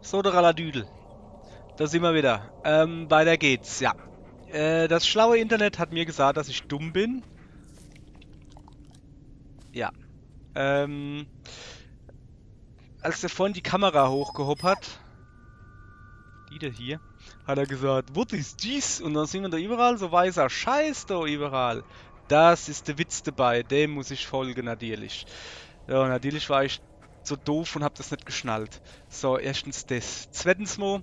So, der Ralladüdel. Da sind wir wieder. Weiter geht's, ja. Das schlaue Internet hat mir gesagt, dass ich dumm bin. Ja. Ähm, Als der vorhin die Kamera hochgehoben hat, die da hier, hat er gesagt, what is this? Und dann sind wir da überall so weißer Scheiß da überall. Das ist der Witz dabei, dem muss ich folgen natürlich. Ja, natürlich war ich so doof und hab das nicht geschnallt. So, erstens das. Zweitens mal,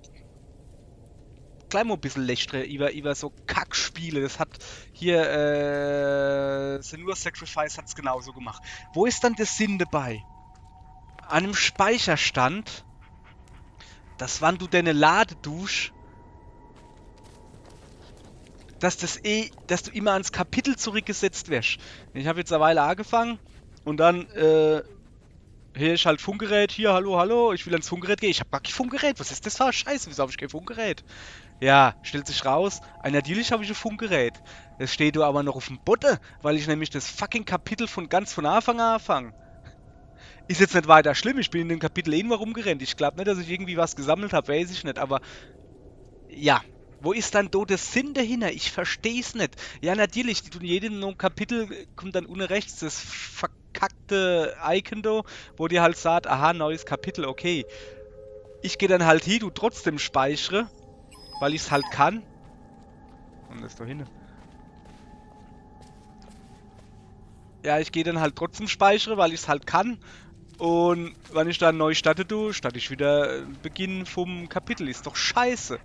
gleich mal ein bisschen lästere über so Kackspiele. Das hat hier, Senua Sacrifice hat's genauso gemacht. Wo ist dann der Sinn dabei? An einem Speicherstand, dass wann du deine Ladedusch, dass du immer ans Kapitel zurückgesetzt wirst. Ich habe jetzt eine Weile angefangen und dann, hier ist halt Funkgerät, hier, hallo, hallo, ich will ans Funkgerät gehen. Ich habe gar kein Funkgerät, was ist das für ein Scheiße, wieso habe ich kein Funkgerät? Ja, stellt sich raus, natürlich habe ich ein Funkgerät. Das steht du aber noch auf dem Boden, weil ich nämlich das fucking Kapitel von Anfang an anfange. Ist jetzt nicht weiter schlimm, ich bin in dem Kapitel eh nur rumgerannt. Ich glaube nicht, dass ich irgendwie was gesammelt habe, weiß ich nicht, aber ja. Wo ist dann da der Sinn dahinter? Ich verstehe es nicht. Ja, natürlich, in jedem Kapitel kommt dann unten rechts das verkackte Icon da, wo dir halt sagt, aha, neues Kapitel, okay. Ich gehe dann halt hin, du trotzdem speichere, weil ich es halt kann. Und das da hinten. Ja, ich gehe dann halt trotzdem speichere, weil ich es halt kann. Und wenn ich dann neu starte, starte ich wieder Beginn vom Kapitel. Ist doch scheiße.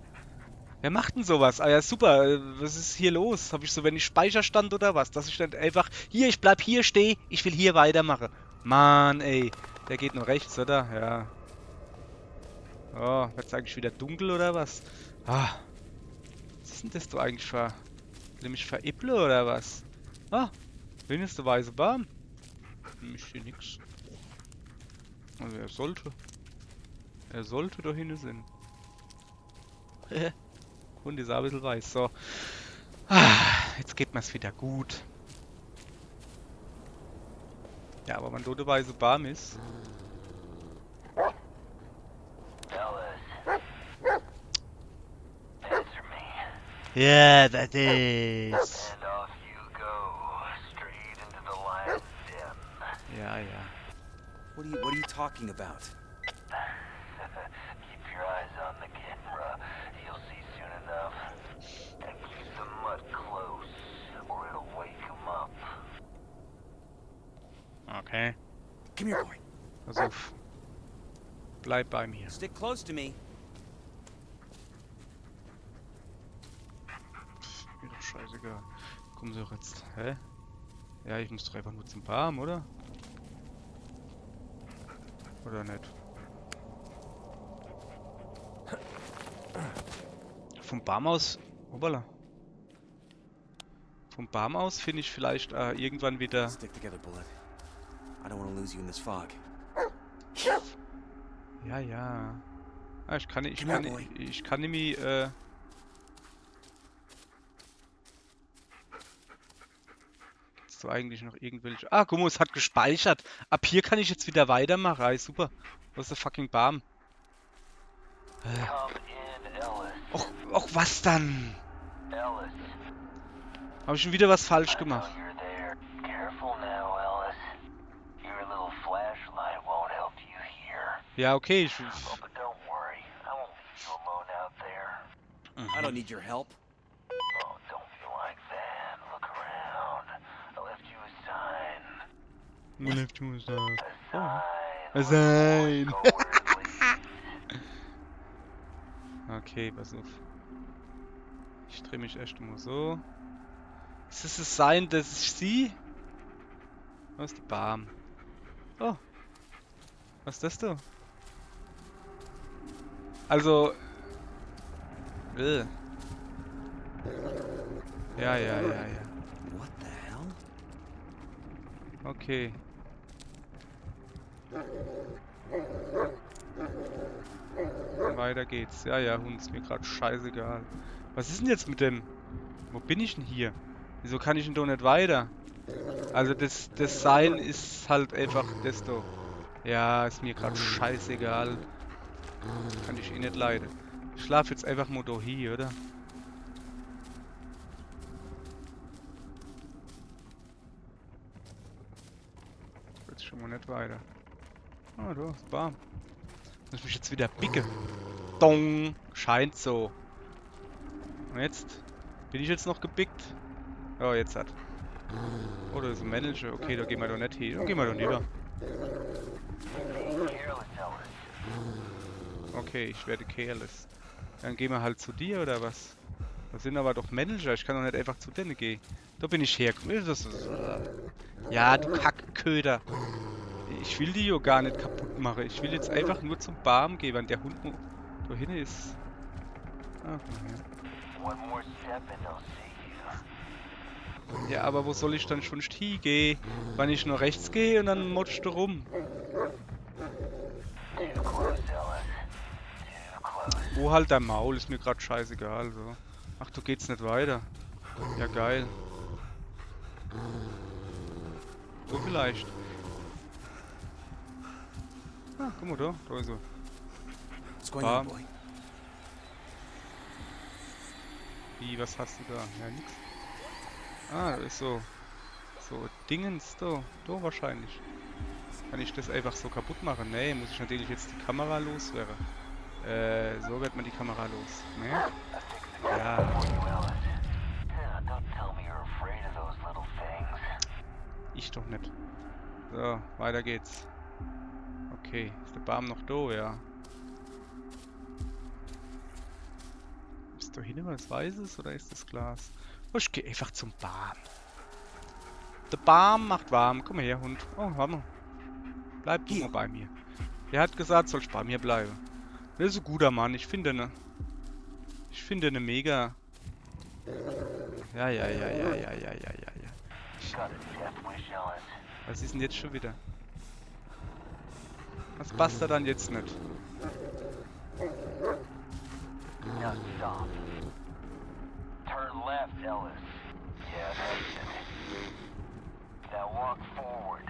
Wer macht denn sowas? Ah ja, super. Was ist hier los? Habe ich so wenig Speicherstand oder was? Dass ich dann einfach... Hier, ich bleib hier stehen. Ich will hier weitermachen. Mann, ey. Der geht nur rechts, oder? Ja. Oh, wird's eigentlich wieder dunkel oder was? Ah. Was ist denn das du eigentlich für... Will mich veräpple oder was? Ah. Wenigstens der weiße Baum. Ich sehe nix. Also er sollte. Er sollte da hinten sein. Und ist auch ein bisschen weiß. So. Ah, jetzt geht mir's wieder gut. Ja, aber wenn da der weiße Baum ist. Yeah, that is. And off you go, straight into the lion's den. Ja, ja. What are you talking about? Keep your eyes on the camera. You'll see soon enough. And keep the mud close, or it'll wake him up. Okay. Come here, boy. Pass auf. Bleib bei mir. Stick close to me. Mir doch scheißegal. Kommen sie doch jetzt. Hä? Ja, ich muss doch einfach nur zum Baum, oder? Oder nicht? Vom Baum aus. Hoppala. Vom Baum aus finde ich vielleicht irgendwann wieder. Stick together, Bullet. I don't want to lose you in this fog. Ja, ja. Ah, ich kann nämlich, gibt's so eigentlich noch irgendwelche. Ah, guck mal, es hat gespeichert. Ab hier kann ich jetzt wieder weitermachen. Ah, super. Was ist der fucking Baum? Come in, Ellis. Och, was dann? Ellis. Habe ich schon wieder was falsch I know gemacht? you're there. Careful now, Ellis. Your little flashlight won't help you here. Ja, okay. Oh, but don't worry. I won't leave you alone out there. I don't need your help. Oh, don't feel like that. Look around. I left you a sign. A sign. A sign. Go where it leads. Okay, pass auf. Ich drehe mich erst mal so. Ist es das Sein, dass ich sie? Was ist der Baum? Oh. Was ist das da? Also. Ja, ja, ja, ja. What the hell? Okay. Weiter geht's. Ja, ja, Hund, ist mir gerade scheißegal. Was ist denn jetzt mit dem? Wo bin ich denn hier? Wieso kann ich denn doch nicht weiter? Also das Sein ist halt einfach das da. Ja, ist mir gerade scheißegal. Kann ich eh nicht leiden. Ich schlaf jetzt einfach mal da hier, oder? Jetzt schon mal nicht weiter. Ah, da ist warm. Muss ich mich jetzt wieder bicken. Dong! Scheint so. Und jetzt? Bin ich jetzt noch gebickt? Oh, jetzt hat. Oh, da ist ein Manager. Okay, da gehen wir doch nicht hin. Da gehen wir doch lieber. Careless, Ellis. Okay, ich werde careless. Dann gehen wir halt zu dir, oder was? Das sind aber doch Manager. Ich kann doch nicht einfach zu denen gehen. Da bin ich hergekommen. Ja, du Kackköder. Ich will die ja gar nicht kaputt machen. Ich will jetzt einfach nur zum Barm gehen, wenn der Hund nur da hinten ist. Ah, komm her. One more step and they'll see you. Ja, aber wo soll ich dann schon hingehen? Wenn ich nur rechts gehe und dann motscht du rum. Too close, Ellis. Too close. Wo halt dein Maul? Ist mir gerade scheißegal. So. Ach, du geht's nicht weiter. Ja, geil. So vielleicht. Ah, guck mal da. Da ist er. What's going on, Bam. boy? Wie, was hast du da? Ja, nix. Ah, da ist so. So Dingens da. Da wahrscheinlich. Kann ich das einfach so kaputt machen? Nee, muss ich natürlich jetzt die Kamera loswerden. So wird man die Kamera los. Ne? Ja. For you, Ellis. Don't tell me you're afraid of those little things. Ich doch nicht. So, weiter geht's. Okay, ist der Baum noch da, ja. Ist da hinten was Weißes oder ist das Glas? Oh, ich geh einfach zum Baum. Der Baum macht warm. Komm mal her, Hund. Oh, warte mal. Bleib du mal bei mir. Er hat gesagt, soll ich bei mir bleiben. Der ist ein guter Mann, ich finde ne. Ich finde ne mega. Ja. Got a death wish, Ellis. Was ist denn jetzt schon wieder? Was passt da dann jetzt nicht? Now stop. Turn left, Ellis. Yeah, that's it. Now walk forward.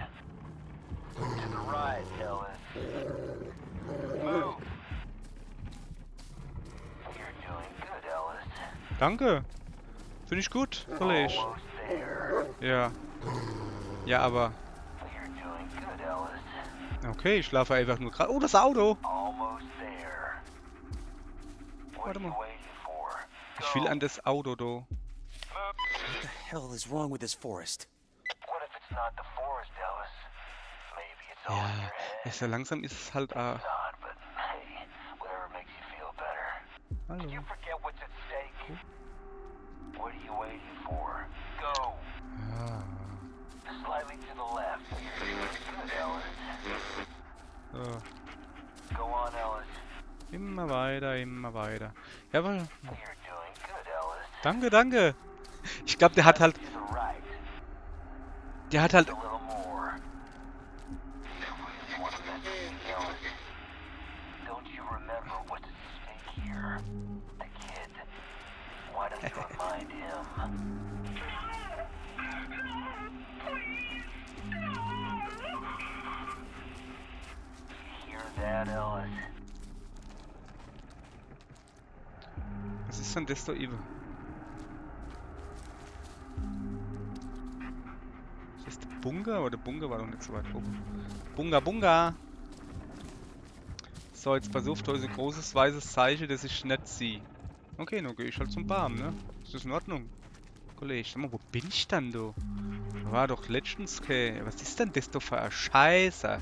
To the right, Ellis. Move. You're doing good, Ellis. Danke. Finde ich gut, Kollege. Almost there. Ja. Ja, aber. You're doing good, Ellis. Okay, ich schlafe einfach nur gerade. Oh, das Auto! Almost there. What Warte are you mal. waiting for? Ich will an das Auto, do. What the hell is wrong with this forest? What if it's not the forest, Ellis? Maybe it's all in Ja, your head. so langsam ist es halt. Not, but hey, whatever makes you feel better. Hallo. Did you forget what's at stake? What are you waiting for? Go. Ja. Slightly to the left. You're doing good, Ellis. So. Go on, Ellis. Immer weiter, immer weiter. Ja, aber. You're doing good, Ellis. Danke, danke. Ich glaube, der hat halt. To the right. Der hat halt. A little more. You really want to mess with me, Ellis? Don't you remember what's at stake here? The kid. Why don't you remind him? You hear that, Ellis? Was ist denn das da eben? Ist das der Bunker? Aber der Bunker war doch nicht so weit oben. Bunga, Bunga! So, jetzt pass auf, da ist ein großes weißes Zeichen, das ich nicht sehe. Okay, dann gehe ich halt zum Baum, ne? Ist das in Ordnung? Kollege, sag mal, wo bin ich denn, du? Da war doch letztens, okay. Was ist denn das da für eine Scheiße?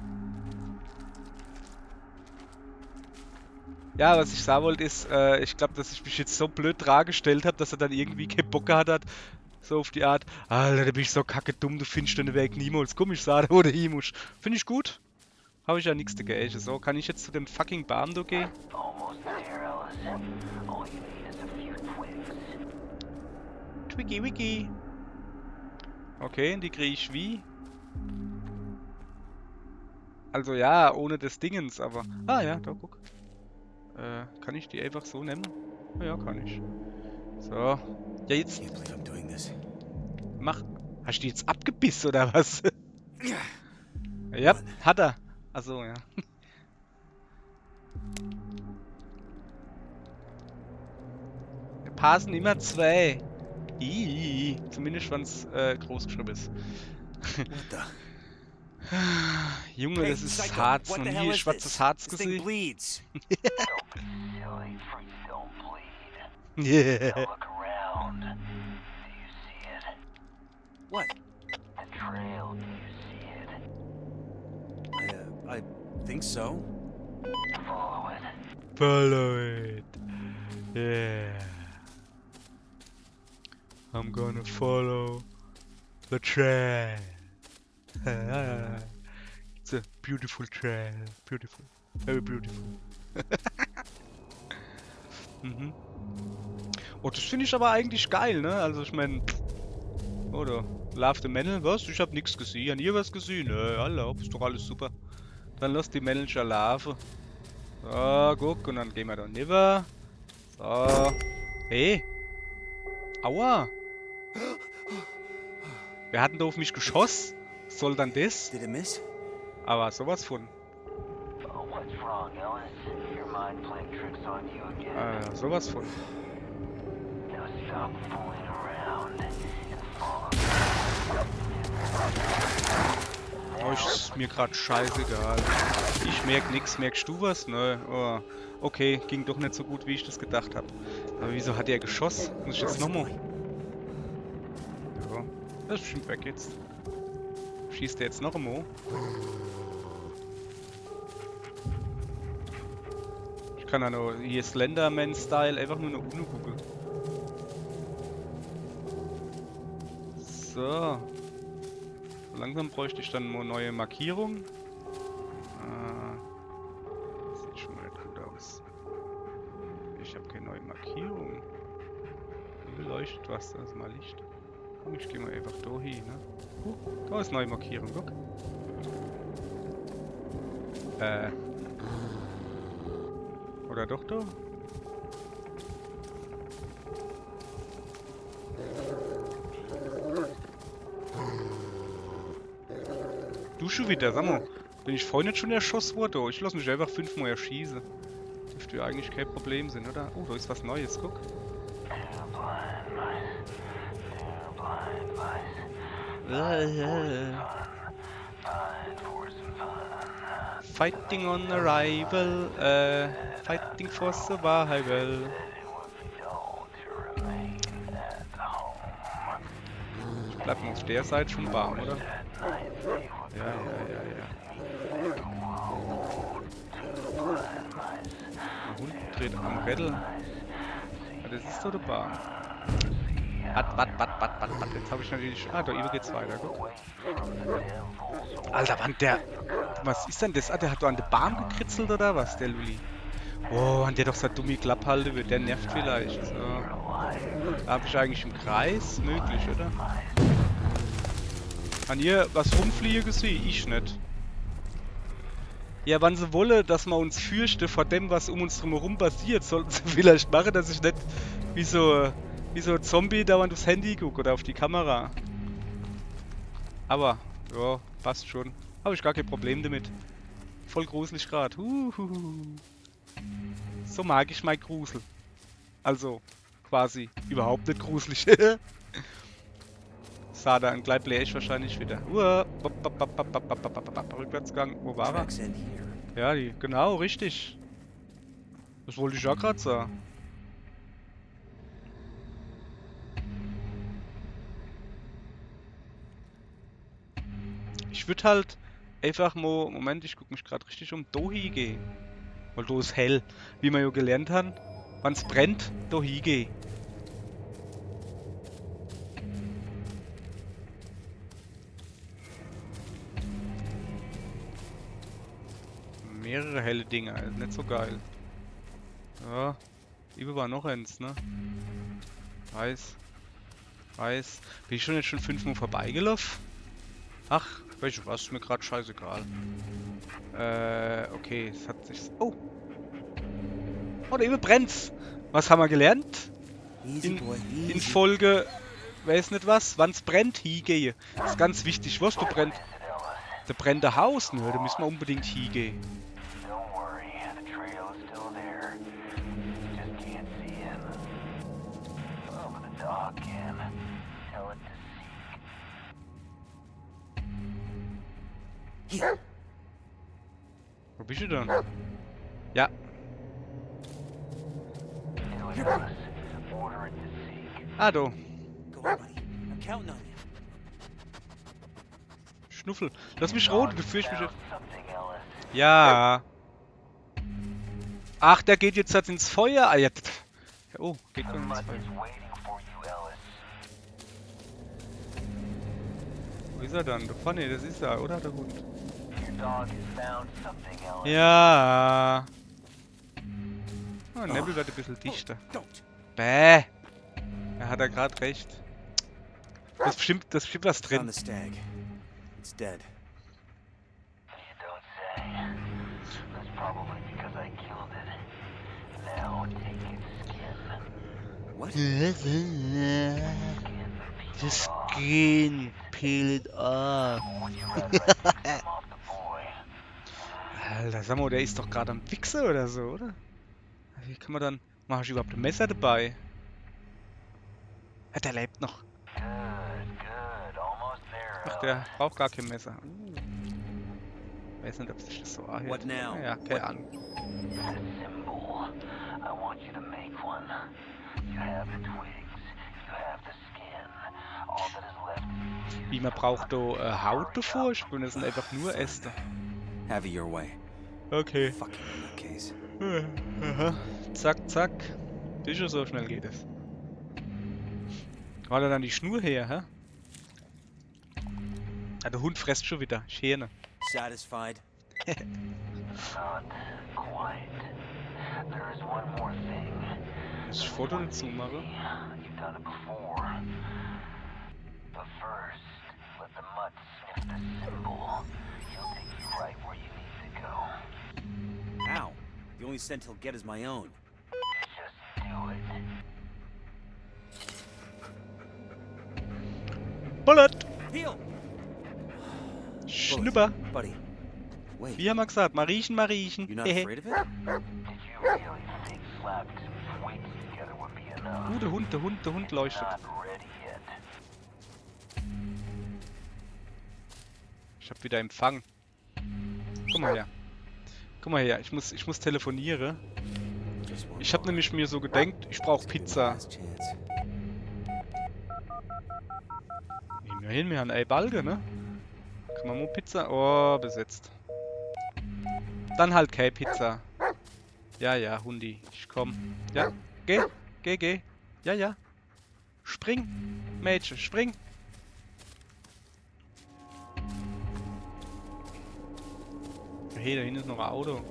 Ja, was ich sagen wollte ist, ich glaube, dass ich mich jetzt so blöd dargestellt habe, dass er dann irgendwie keinen Bock gehabt hat. So auf die Art, Alter, da bin ich so kacke dumm, du findest den Weg niemals. Komm, ich sage, wo du hin musst. Finde ich gut. Habe ich ja nichts dagegen. So, kann ich jetzt zu dem fucking Baum da gehen? Almost there, Ellis. All you need is a few twigs. Twiggy Wiggy. Okay, und die kriege ich wie? Also ja, ohne des Dingens, aber... Ah ja, da guck. Kann ich die einfach so nehmen? Ah, ja, kann ich. So. Ja, jetzt Can't believe I'm doing this. mach... Hast du die jetzt abgebissen oder was? Ja, hat er. Achso, ja. passen immer zwei. Zumindest wenn es groß geschrieben ist. What the? Junge, Hey, das ist Psycho, Harz. what Noch the nie hell is schwarzes this? Harz This thing gesehen. bleeds. Don't be silly. Freaks don't bleed. Yeah. Now look around. Do you see it? What? The trail, do you see it? I think so. Follow it. Follow it. Yeah. I'm gonna follow the trail. It's a beautiful trail. Beautiful. Very beautiful. Mhm. Oh, das finde ich aber eigentlich geil, ne? Also ich meine... Oder? Love the Männl, was? Ich hab nichts gesehen. Ihr was gesehen? Nö, hallo, ist doch alles super. Dann lass die Männl schon laufen. So, guck, und dann gehen wir da rüber. So. Hey. Aua. Wer hat denn da auf mich geschossen? Was soll dann das? Did it miss? Aber sowas von. Oh, what's wrong, Ellis? Your mind playing tricks on you again. Sowas von. Now stop fooling around and follow Oh, ist mir gerade scheißegal. Ich merk nix. Merkst du was? Nö. Oh. Okay, ging doch nicht so gut, wie ich das gedacht habe. Aber wieso hat er geschossen? Muss ich jetzt nochmal? Ja, das ist bestimmt weg jetzt. Schießt er jetzt noch einmal? Ich kann ja noch hier Slenderman-Style einfach nur nach unten gucken. So. So langsam bräuchte ich dann mal neue Markierungen. Sieht schon mal nicht gut aus. Ich habe keine neue Markierung. Wie beleuchtet was? Das ist mal Licht. Komm, ich gehe mal einfach da hin, ne? Da ist neue Markierung, guck. Oder doch da? Du schon wieder, sag mal. Bin ich vorhin nicht schon erschossen worden? Ich lasse mich einfach 5-mal erschießen. Dürfte ja eigentlich kein Problem sein, oder? Oh, da ist was Neues, guck. Fighting on arrival, fighting for survival. Ich bleib mal auf der Seite schon warm, oder? Ja. Der Hund dreht am Rädel. Ja, das ist doch der Bahn. Wat. Jetzt habe ich natürlich... Ah, da über geht's weiter, guck. Alter, wann der... Was ist denn das? Ah, der hat doch an den Baum gekritzelt, oder was, der Luli? Oh, an der doch so dumme Klappe halten wird, der nervt vielleicht. So. Da habe ich eigentlich im Kreis möglich, oder? An ihr was rumfliegen gesehen? Ich nicht. Ja, wann sie wolle, dass man uns fürchte vor dem, was um uns drumherum passiert, sollten sie vielleicht machen, dass ich nicht wie so ein Zombie dauernd aufs Handy gucke oder auf die Kamera. Aber, ja, passt schon. Habe ich gar kein Problem damit. Voll gruselig gerade. So mag ich mein Grusel. Also, quasi überhaupt nicht gruselig. Sada, ein gleich blähe ich wahrscheinlich wieder. Rückwärtsgang. Wo war er? Tracks end here. Ja, die, genau, richtig. Das wollte ich ja gerade sagen. Ich würde halt einfach mal, Moment, ich gucke mich gerade richtig um, da hingehen. Weil da ist hell. Wie wir ja gelernt haben, wenn es brennt, da hingehen. Mehrere helle Dinger, also nicht so geil. Ja, Liebe war noch eins, ne? Weiß. Bin ich schon jetzt schon 5-mal vorbeigelaufen? Ach, weißt du was, ist mir gerade scheißegal. Okay, es hat sich... Oh! Oh, da eben brennt's! Was haben wir gelernt? Easy, boy, In easy. Folge... Weiß nicht was, wann's brennt, hingehe. Das ist ganz wichtig, was du brennt. Da brennt ein Haus, ne? Da müssen wir unbedingt hingehen. Don't worry, the trail is still there. You just can't see him. Here. Wo bist du denn? Ja. Do it, Alice. Order it to Zeke. Ah, du. Go on, buddy. I'm counting on you. Schnuffel. Lass mich rot, du führst mich Found jetzt. something, Alice. Ja. Ach, der geht jetzt halt ins Feuer. Ah, ja. Oh, geht The schon ins mutt Feuer. is waiting for you, Alice. Wo ist er dann? Da vorne, das ist er, oder? Der Hund. Your dog has found something, Alice. Ja. Oh, Nebel wird ein bisschen dichter. Don't. Bäh. Da hat er gerade recht. Das ist bestimmt was Found drin. the stag. It's dead. You don't say. That's probably because I killed it. Now take its skin. What? The skin, peel it off. Would you rather I take some off the boy? Alter, sag mal, der ist doch gerade am Wichsen oder so, oder? Wie kann man dann... Mach ich überhaupt ein Messer dabei? Ja, der lebt noch. Good, good. Almost there, Ach, Alice. der braucht gar kein Messer. Weiß nicht, ob sich das so anhört. What now? Ja, keine Ahnung. The symbol. I want you to make one. You have the twigs. You have the skin. All that is left is Wie, man braucht da Haut davor? Ich bin, das sind einfach nur Äste. Have it your way. Okay. Fucking nutcase. Aha. Zack, zack. Sicher, so schnell geht es. War da dann die Schnur her, hä? Ah, der Hund frisst schon wieder. Schäne. Satisfied? not quite. There is one more thing. Muss ich Foto dazu machen? You've done it before. But first, let the mutt sniff the symbol. He'll take you right where you need to go. How? The only scent he'll get is my own. Just do it. Bullet! Heal! Schnupper! Buddy. Wait. Wie haben wir gesagt? Mal riechen, mal riechen. You're not Hehe. afraid of it? Did you really think slapping some twigs together would be enough? Der Hund leuchtet. Not ready yet. Ich hab wieder Empfang. Guck mal her. Guck mal her, ich muss telefonieren. Just one Ich hab more. nämlich mir so gedenkt, ich brauche Let's give it a Pizza. last chance. Immerhin, wir haben eine Balge, ne? Kann man mal Pizza? Oh, besetzt. Dann halt keine Pizza. Ja, ja, Hundi, ich komm. Ja, geh. Ja, ja. Spring, Mädchen, spring. Hey, da hinten ist noch ein Auto.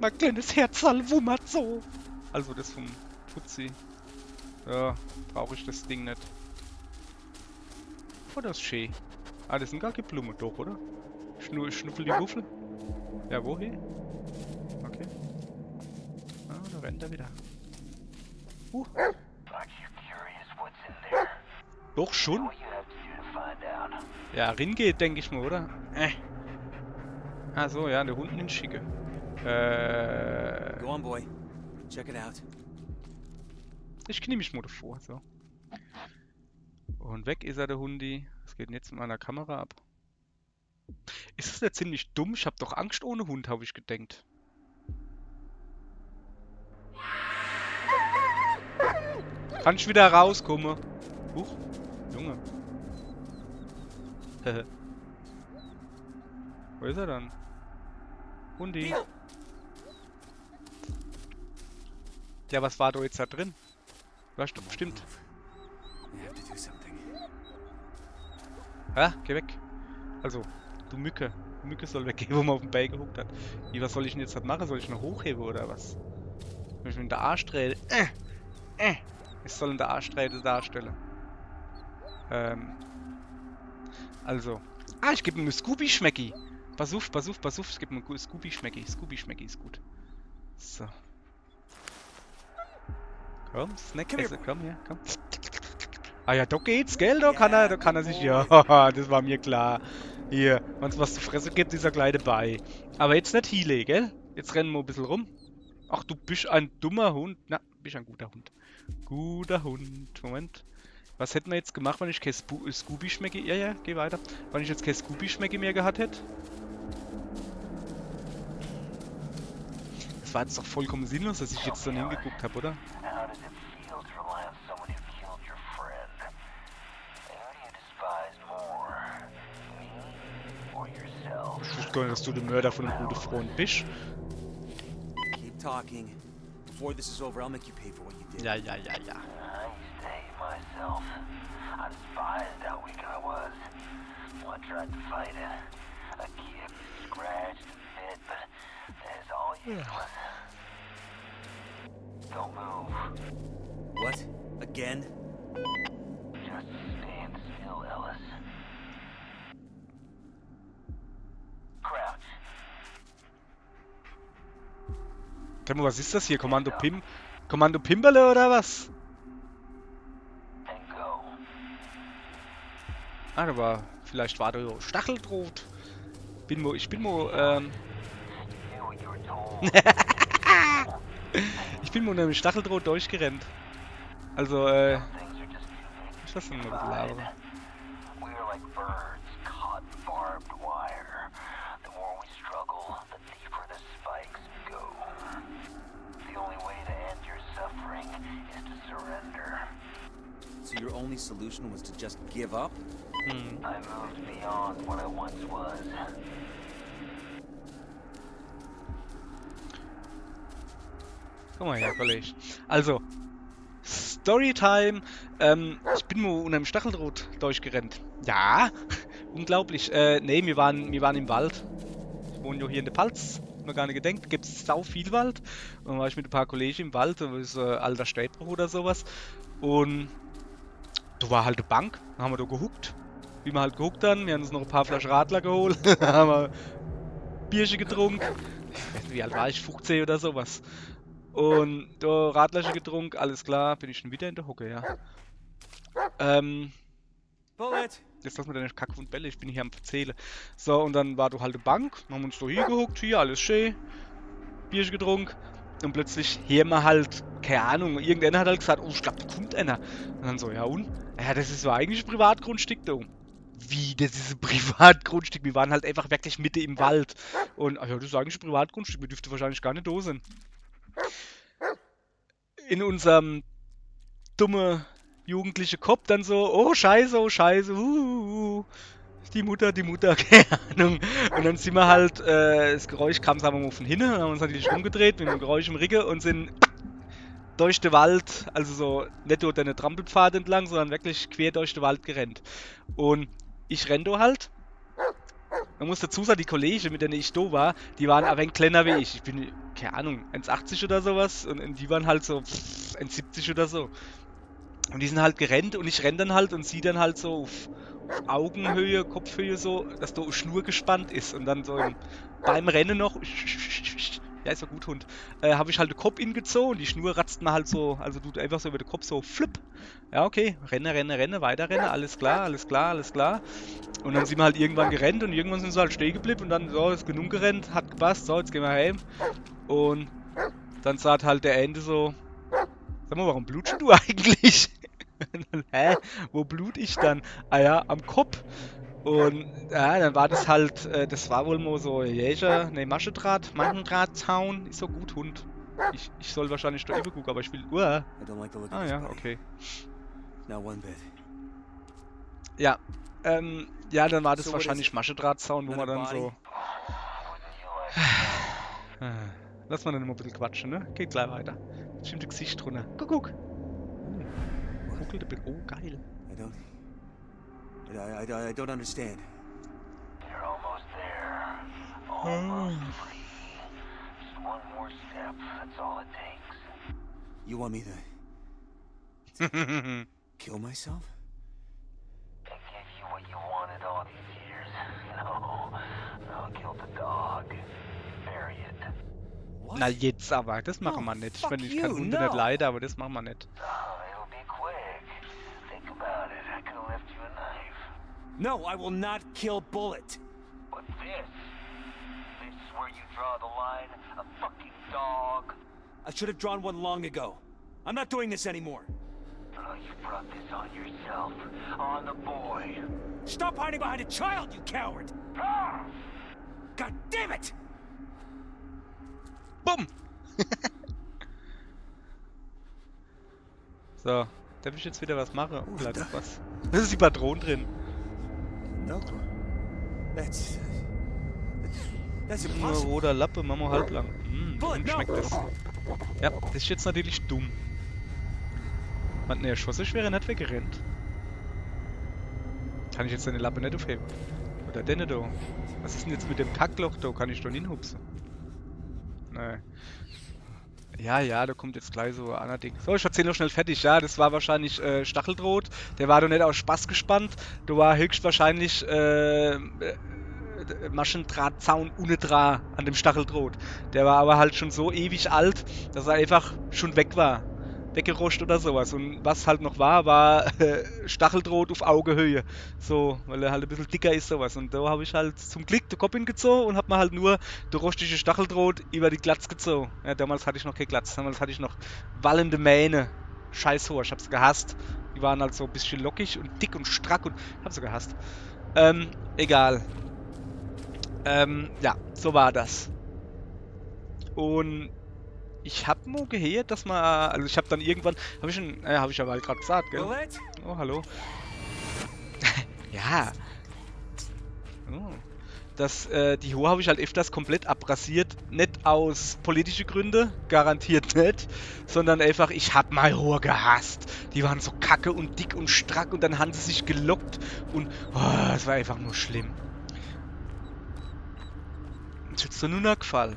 Mein kleines Herzal wummert so. Also das vom Putzi. Ja, brauche ich das Ding nicht. Oh, das ist schön. Ah, das sind gar keine Blumen, doch, oder? Schnuffel die Wuffel? Ja, wohin? Okay. Ah, da rennt er wieder. Aren't you curious what's in there? Doch schon? What you have to do to find out. Ja, rin geht, denke ich mal, oder? Ah, so, ja, der Hund in Schicke. Go on, boy. Check it out. Ich knie mich mal davor, so. Und weg ist er, der Hundi. Was geht denn jetzt mit meiner Kamera ab? Ist es nicht ziemlich dumm? Ich hab doch Angst ohne Hund, habe ich gedenkt. Kann ich wieder rauskommen? Huch, Junge. Wo ist er dann? Hundi. Ja, was war da jetzt da drin? Du hast doch bestimmt. We have to do something. Hä? Geh weg. Also, du Mücke. Die Mücke soll weggehen, wo man auf den Bein gehuckt hat. Wie, was soll ich denn jetzt halt machen? Soll ich noch hochheben oder was? Soll ich mit der Arschsträhne? Ich soll in der Arschsträhne darstellen. Also. Ah, ich gebe ihm eine Scooby-Schmecki. Pass auf. Ich gebe ihm eine Scooby-Schmecki. Scooby-Schmecki ist gut. So. Komm, Snack essen. Komm her, komm. Ah ja, da geht's, gell? Da kann er sich... Ja, das war mir klar. Hier, wenn's was zu fressen gibt, ist er gleich dabei. Aber jetzt nicht Healy, gell? Jetzt rennen wir ein bisschen rum. Ach, du bist ein dummer Hund. Na, bist ein guter Hund. Guter Hund. Moment. Was hätten wir jetzt gemacht, wenn ich kein Scooby-Schmecke... Ja, geh weiter. Wenn ich jetzt kein Scooby-Schmecke mehr gehabt hätte? Das war jetzt doch vollkommen sinnlos, dass ich jetzt dann hingeguckt habe, oder? How does it feel to rely on someone who killed your friend? And who do you despise more? Me or yourself? Ich wusste gar nicht, dass du der Mörder von einem guten Freund bist. Keep talking. Before this is over, I'll make you pay for what you did. Ja. I used to hate myself. I despised how weak I was. Well, I tried to fight it. I kicked, scratched, and bit, but that is all useless. Don't move. What? Again? Just stand still, Ellis. Crouch. Temmo, was ist das hier? Kommando Pimperle oder was? And go. Ah, vielleicht war da Stacheldraht. Ich bin You knew what you were told. ich bin unter dem Stacheldraht durchgerannt. Also, Things are just ich lass ihn mal ein bisschen labern. We are like birds caught in barbed wire. The more we struggle, the deeper the spikes go. The only way to end your suffering is to surrender. So your only solution was to just give up? I moved beyond what I once was. Guck mal her, Kollege. Also, Storytime. Ich bin nur unter dem Stacheldraht durchgerannt. Ja, unglaublich. Nee, wir waren im Wald. Ich wohne ja hier in der Pfalz. Mir gar nicht gedacht. Gibt es sau viel Wald. Und dann war ich mit ein paar Kollegen im Wald. Das ist alter Städtbruch oder sowas. Und da war halt eine Bank. Dann haben wir da gehuckt. Wie wir halt gehuckt haben. Wir haben uns noch ein paar Flaschen Radler geholt. Haben wir Bierchen getrunken. Ich weiß nicht, wie alt war ich? 15 oder sowas. Und da Radlerchen getrunken, alles klar, bin ich schon wieder in der Hocke, ja. Bullet! Jetzt lass mir deine Kacke und Bälle, ich bin hier am Verzählen. So, und dann war du halt eine Bank, haben uns da hier gehuckt, hier, alles schön, Bierchen getrunken. Und plötzlich hören wir halt, keine Ahnung, irgendeiner hat halt gesagt, oh, ich glaube, da kommt einer. Und dann so, ja und? Ja, das ist so eigentlich ein Privatgrundstück da. Wie, das ist ein Privatgrundstück? Wir waren halt einfach wirklich Mitte im Wald. Und, ach ja, das ist eigentlich ein Privatgrundstück, wir dürften wahrscheinlich gar nicht da sein. In unserem dumme jugendliche Kopf dann so, oh scheiße, die Mutter, keine Ahnung. Und dann sind wir halt, das Geräusch kam, sagen wir mal, von hinten, haben uns natürlich umgedreht mit dem Geräusch im Rücken und sind durch den Wald, also so nicht durch eine Trampelpfad entlang, sondern wirklich quer durch den Wald gerannt. Und ich renn da halt. Man muss dazu sagen, die Kollegen, mit denen ich da war, die waren ein wenig kleiner wie ich. Ich bin, keine Ahnung, 1,80 oder sowas und die waren halt so 1,70 oder so. Und die sind halt gerannt und ich renn dann halt und sie dann halt so auf Augenhöhe, Kopfhöhe so, dass da eine Schnur gespannt ist. Und dann so beim Rennen noch, ja ist so gut Hund, habe ich halt den Kopf ingezogen und die Schnur ratzt mir halt so, also tut einfach so über den Kopf so flipp. Ja okay, renne, weiter renne, alles klar. Und dann sind wir halt irgendwann gerannt und irgendwann sind sie halt stehen geblieben und dann, so, ist genug gerannt, hat gepasst, so, jetzt gehen wir heim. Und dann sagt halt der Ende so, sag mal, warum blutest du eigentlich? Dann, hä? Wo blut ich dann? Ah ja, am Kopf. Und ja, dann war das halt, das war wohl mal so Maschendrahtzaun. Ist so gut, Hund. Ich soll wahrscheinlich da gucken, aber ich will, I don't like the look of Ah this, ja, buddy. okay. Not one bit. Ja, ja, dann war das So what is wahrscheinlich it? Maschendrahtzaun, wo Another man dann body? so... Wouldn't you like Lass mal dann mal ein bisschen quatschen, ne? Geht gleich weiter. Stimmt das Gesicht drunter. Guck. Ruckelt ein bisschen. Oh, geil. I don't understand. You're almost there. Almost free. Just one more step. That's all it takes. You want me to kill myself? I gave you what you wanted all these years. No, kill the dog. Bury it. What? Na jetzt aber, das machen No, wir nicht. Ich fuck meine, ich kann you, Hunde no. nicht leiden, aber das machen wir nicht. It'll be quick. Think about it. I could have left you a knife. No, I will not kill Bullet. But this is where you draw the line. A fucking dog. I should have drawn one long ago. I'm not doing this anymore. Oh, you brought this on yourself. On the boy. Stop hiding behind a child, you coward! Ah! God damn it! Bumm! So, darf ich jetzt wieder was machen? Oh, da ist was. Das ist die Patronen drin. No. That's Nur impossible. roter Lappe, Mamo halblang. Bullet, Und schmeckt no. das. Ja, das ist jetzt natürlich dumm. Man, ne, Schuss wäre nicht weggerannt. Kann ich jetzt deine Lappe nicht aufheben? Oder denn da? Was ist denn jetzt mit dem Kackloch da? Kann ich doch nicht hinhupsen? Nee. Ja, da kommt jetzt gleich so ein Ding. So, ich erzähl noch schnell fertig. Ja, das war wahrscheinlich Stacheldraht. Der war doch nicht aus Spaß gespannt. Da war höchstwahrscheinlich Maschendrahtzaun ohne Draht an dem Stacheldraht. Der war aber halt schon so ewig alt, dass er einfach schon weg war. Weggeroscht oder sowas. Und was halt noch war Stacheldraht auf Augehöhe. So, weil er halt ein bisschen dicker ist, sowas. Und da habe ich halt zum Glück den Kopf hingezogen und habe mir halt nur der rostige Stacheldraht über die Glatz gezogen. Ja, damals hatte ich noch keine Glatz. Damals hatte ich noch wallende Mähne. Scheißhoher, ich hab's gehasst. Die waren halt so ein bisschen lockig und dick und strack und hab sie gehasst. Egal. Ja, so war das. Und ich hab mal gehört, dass man, also ich hab dann irgendwann, habe ich aber halt gerade gesagt, gell? Bullet? Oh, hallo. Ja. Oh. Die Haare habe ich halt öfters komplett abrasiert. Nicht aus politischen Gründen, garantiert nicht. Sondern einfach, ich hab mein Haar gehasst. Die waren so kacke und dick und strack und dann haben sie sich gelockt. Und oh, es war einfach nur schlimm. Jetzt wird's dir nur noch gefallen.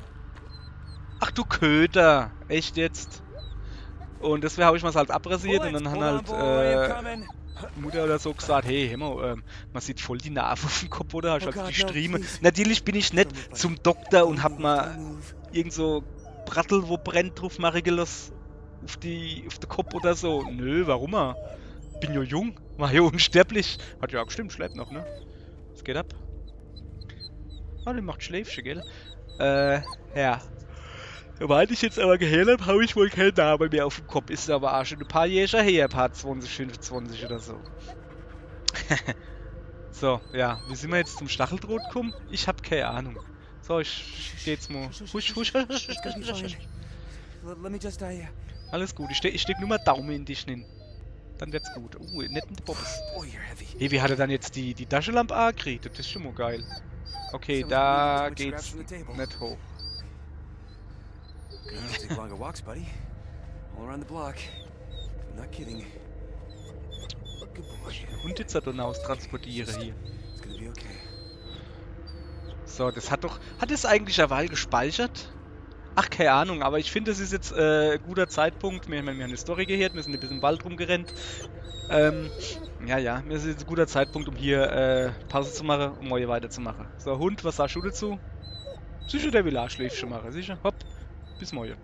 Ach du Köter. Echt jetzt? Und deswegen habe ich mal halt abrasiert und dann haben halt Mutter oder so gesagt, hey, hör mal, man sieht voll die Narbe auf dem Kopf, oder? Hast Oh halt God, die no, Striemen. please. Natürlich bin ich nicht zum Doktor und hab mal irgend so Brattel, wo brennt, drauf machen gelassen. Auf den Kopf oder so. Nö, warum er? Bin ja jung, war ja unsterblich. Hat ja gestimmt, schläft noch, ne? Was geht ab? Ah, die macht Schläfchen, gell? Ja. Soweit ich jetzt aber gehört habe, habe ich wohl keinen Namen mehr auf dem Kopf. Ist aber auch schon ein paar Jäger her, ein paar 20, 25 oder so. So, ja, wie sind wir jetzt zum Stacheldraht gekommen? Ich habe keine Ahnung. So, ich geh jetzt mal. Husch, husch. It's gonna be fine. Let me just, Alles gut, ich steck nur mal Daumen in dich hin. Dann wird's gut. Netten Bobbes. Boy, you're heavy. Hey, wie hat er dann jetzt die Taschenlampe angekriegt? Das ist schon mal geil. Okay, Sounds da like we need to geht's scratch from the table. nicht hoch. Gonna have to take longer walks, buddy. All around the block. I'm not kidding. Good boy. Den Hund jetzt da hinaus transportiere hier. It's gonna be okay. So, das hat es eigentlich eine Weile gespeichert? Ach, keine Ahnung, aber ich finde, das ist jetzt guter Zeitpunkt. Wir haben eine Story gehört, wir sind ein bisschen im Wald rumgerannt. Ja, mir ist jetzt ein guter Zeitpunkt, um hier Pause zu machen, um morgen weiterzumachen. So, Hund, was sagst du dazu? Sicher, der will auch Schläfchen machen, sicher? Hopp, bis morgen.